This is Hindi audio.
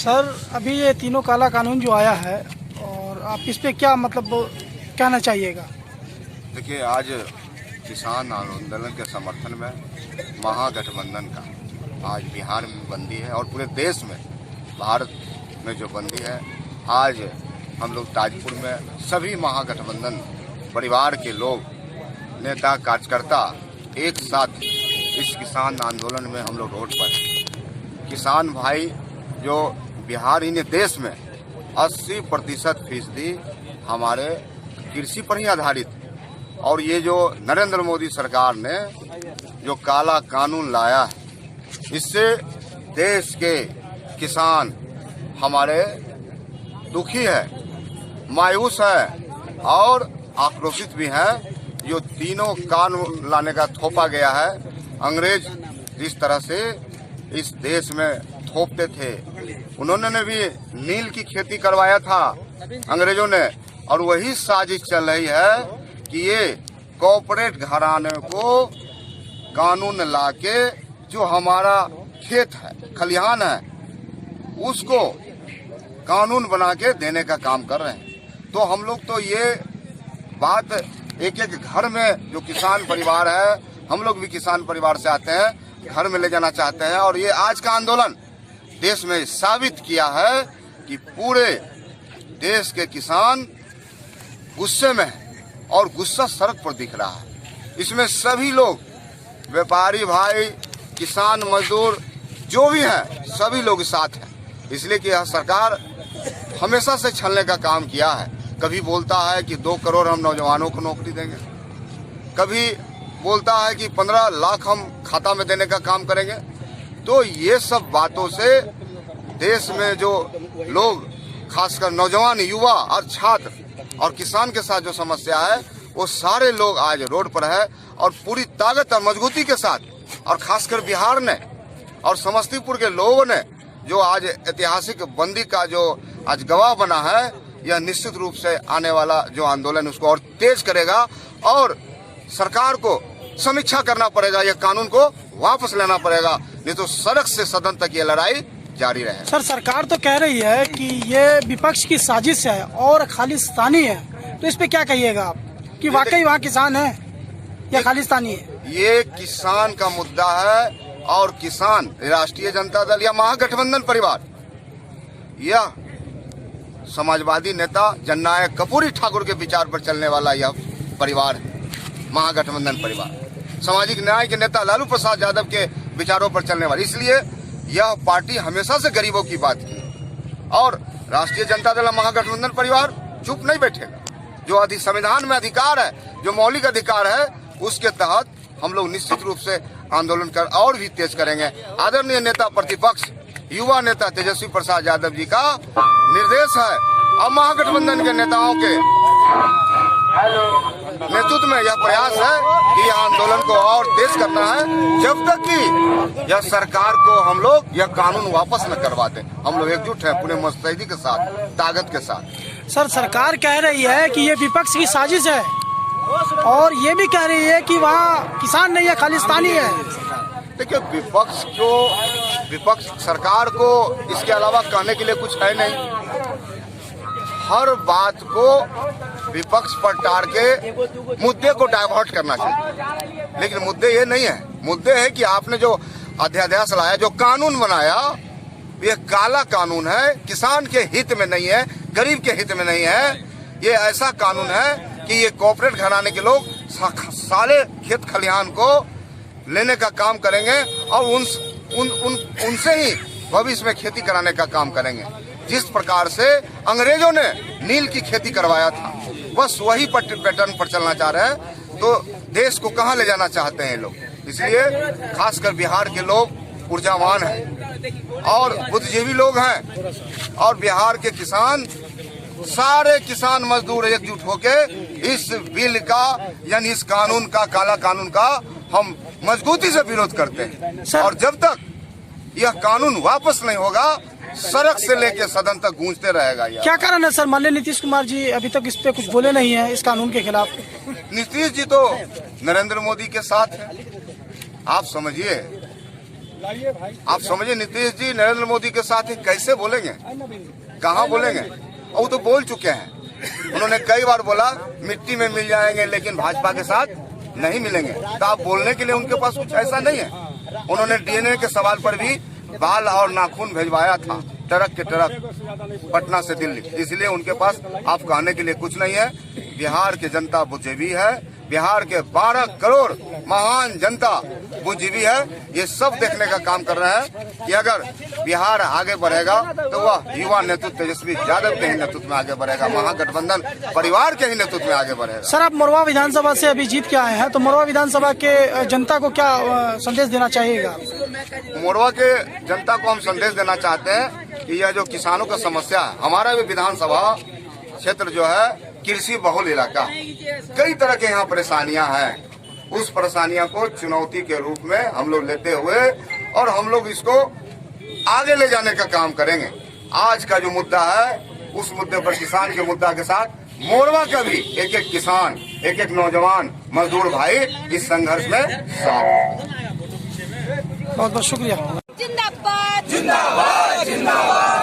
सर अभी ये तीनों काला कानून जो आया है और आप इस पे क्या मतलब कहना चाहिएगा? देखिए, आज किसान आंदोलन के समर्थन में महागठबंधन का आज बिहार में बंदी है और पूरे देश में भारत में जो बंदी है, आज हम लोग ताजपुर में सभी महागठबंधन परिवार के लोग, नेता, कार्यकर्ता एक साथ इस किसान आंदोलन में हम लोग रोड पर। किसान भाई जो बिहार ही नहीं देश में 80% हमारे कृषि पर ही आधारित, और ये जो नरेंद्र मोदी सरकार ने जो काला कानून लाया है, इससे देश के किसान हमारे दुखी है, मायूस है और आक्रोशित भी है। जो तीनों कानून लाने का थोपा गया है, अंग्रेज जिस तरह से इस देश में थोपते थे, उन्होंने भी नील की खेती करवाया था अंग्रेजों ने, और वही साजिश चल रही है कि ये कॉर्पोरेट घराने को कानून लाके जो हमारा खेत है, खलिहान है, उसको कानून बना के देने का काम कर रहे हैं। तो हम लोग तो ये बात एक एक घर में जो किसान परिवार है, हम लोग भी किसान परिवार से आते हैं, घर में ले जाना चाहते हैं। और ये आज का आंदोलन देश में साबित किया है कि पूरे देश के किसान गुस्से में है और गुस्सा सड़क पर दिख रहा है। इसमें सभी लोग, व्यापारी भाई, किसान, मजदूर जो भी हैं, सभी लोग साथ हैं। इसलिए कि यह सरकार हमेशा से छलने का काम किया है। कभी बोलता है कि 2 करोड़ हम नौजवानों को नौकरी देंगे, कभी बोलता है कि 15 लाख हम खाता में देने का काम करेंगे। तो ये सब बातों से देश में जो लोग, खासकर नौजवान, युवा और छात्र और किसान के साथ जो समस्या है, वो सारे लोग आज रोड पर है और पूरी ताकत और मजबूती के साथ, और खासकर बिहार ने और समस्तीपुर के लोगों ने जो आज ऐतिहासिक बंदी का जो आज गवाह बना है, यह निश्चित रूप से आने वाला जो आंदोलन उसको और तेज करेगा और सरकार को समीक्षा करना पड़ेगा, यह कानून को वापस लेना पड़ेगा, नहीं तो सड़क से सदन तक ये लड़ाई जारी रहे। सर सरकार तो कह रही है कि ये विपक्ष की साजिश है और खालिस्तानी है, तो इस पे क्या कहिएगा आप कि वाकई वहाँ किसान है या खालिस्तानी है? ये किसान का मुद्दा है और किसान राष्ट्रीय जनता दल या महागठबंधन परिवार, यह समाजवादी नेता जननायक कर्पूरी ठाकुर के विचार पर चलने वाला यह परिवार है, महागठबंधन परिवार। सामाजिक न्याय के नेता लालू प्रसाद यादव के विचारों पर चलने वाली, इसलिए यह पार्टी हमेशा से गरीबों की बात की, और राष्ट्रीय जनता दल महागठबंधन परिवार चुप नहीं बैठेगा। जो संविधान में अधिकार है, जो मौलिक अधिकार है, उसके तहत हम लोग निश्चित रूप से आंदोलन कर और भी तेज करेंगे। आदरणीय नेता प्रतिपक्ष, युवा नेता तेजस्वी प्रसाद यादव जी का निर्देश है और महागठबंधन के नेताओं के नेतृत्व में यह प्रयास है कि यह आंदोलन को और तेज करना है, जब तक कि यह सरकार को हम लोग यह कानून वापस न करवाते। हम लोग एकजुट हैं पूरे मुस्तैदी के साथ, ताकत के साथ। सर सरकार कह रही है कि ये विपक्ष की साजिश है और ये भी कह रही है कि वहाँ किसान नहीं है, खालिस्तानी है। देखिए, विपक्ष सरकार को इसके अलावा कहने के लिए कुछ है नहीं। हर बात को विपक्ष पर टार के मुद्दे को डाइवर्ट करना चाहिए, लेकिन मुद्दे ये नहीं है। मुद्दे है कि आपने जो अध्यादेश लाया, जो कानून बनाया, ये काला कानून है, किसान के हित में नहीं है, गरीब के हित में नहीं है। ये ऐसा कानून है कि ये कॉर्पोरेट घराने के लोग सारे खेत खलिहान को लेने का काम करेंगे और उनसे ही भविष्य में खेती कराने का काम करेंगे। जिस प्रकार से अंग्रेजों ने नील की खेती करवाया था, बस वही पैटर्न पर चलना चाह रहे हैं। तो देश को कहाँ ले जाना चाहते हैं लोग? इसलिए खासकर बिहार के लोग ऊर्जावान हैं और बुद्धिजीवी लोग हैं, और बिहार के किसान, सारे किसान मजदूर एकजुट होके इस बिल का, यानी इस कानून का, काला कानून का हम मजबूती से विरोध करते हैं। और जब तक यह कानून वापस नहीं होगा, सड़क से लेकर सदन तक गूंजते रहेगा। क्या कारण है सर? मान लीजिए नीतीश कुमार जी अभी तक इस पे कुछ बोले नहीं है, इस कानून के खिलाफ। नीतीश जी तो नरेंद्र मोदी के साथ है। आप समझिए आप समझे, नीतीश जी नरेंद्र मोदी के साथ ही कैसे बोलेंगे, कहाँ बोलेंगे? और वो तो बोल चुके हैं, उन्होंने कई बार बोला मिट्टी में मिल जाएंगे लेकिन भाजपा के साथ नहीं मिलेंगे। तो आप बोलने के लिए उनके पास कुछ ऐसा नहीं है। उन्होंने डीएनए के सवाल पर भी बाल और नाखून भेजवाया था, ट्रक के ट्रक पटना से दिल्ली, इसलिए उनके पास आप कहने के लिए कुछ नहीं है। बिहार की जनता बुद्धिजीवी है, बिहार के 12 करोड़ महान जनता बुद्धिजीवी है। ये सब देखने का काम कर रहे हैं कि अगर बिहार आगे बढ़ेगा तो वह युवा नेतृत्व तेजस्वी यादव के ही नेतृत्व में आगे बढ़ेगा, महागठबंधन परिवार के ही नेतृत्व में आगे बढ़ेगा। सर, आप मोरवा विधानसभा से अभी जीत के आए हैं, तो मोरवा विधानसभा के जनता को क्या संदेश देना चाहिएगा? मोरवा के जनता को हम संदेश देना चाहते हैं कि यह जो किसानों का समस्या है, हमारा भी विधानसभा क्षेत्र जो है कृषि बहुल इलाका, कई तरह के यहाँ परेशानियां हैं। उस परेशानियों को चुनौती के रूप में हम लोग लेते हुए और हम लोग इसको आगे ले जाने का काम करेंगे। आज का जो मुद्दा है उस मुद्दे पर, किसान के मुद्दा के साथ मोरवा का भी एक एक किसान, एक एक नौजवान मजदूर भाई इस संघर्ष में साथ। बहुत बहुत शुक्रिया। जिंदाबाद जिंदाबाद जिंदाबाद।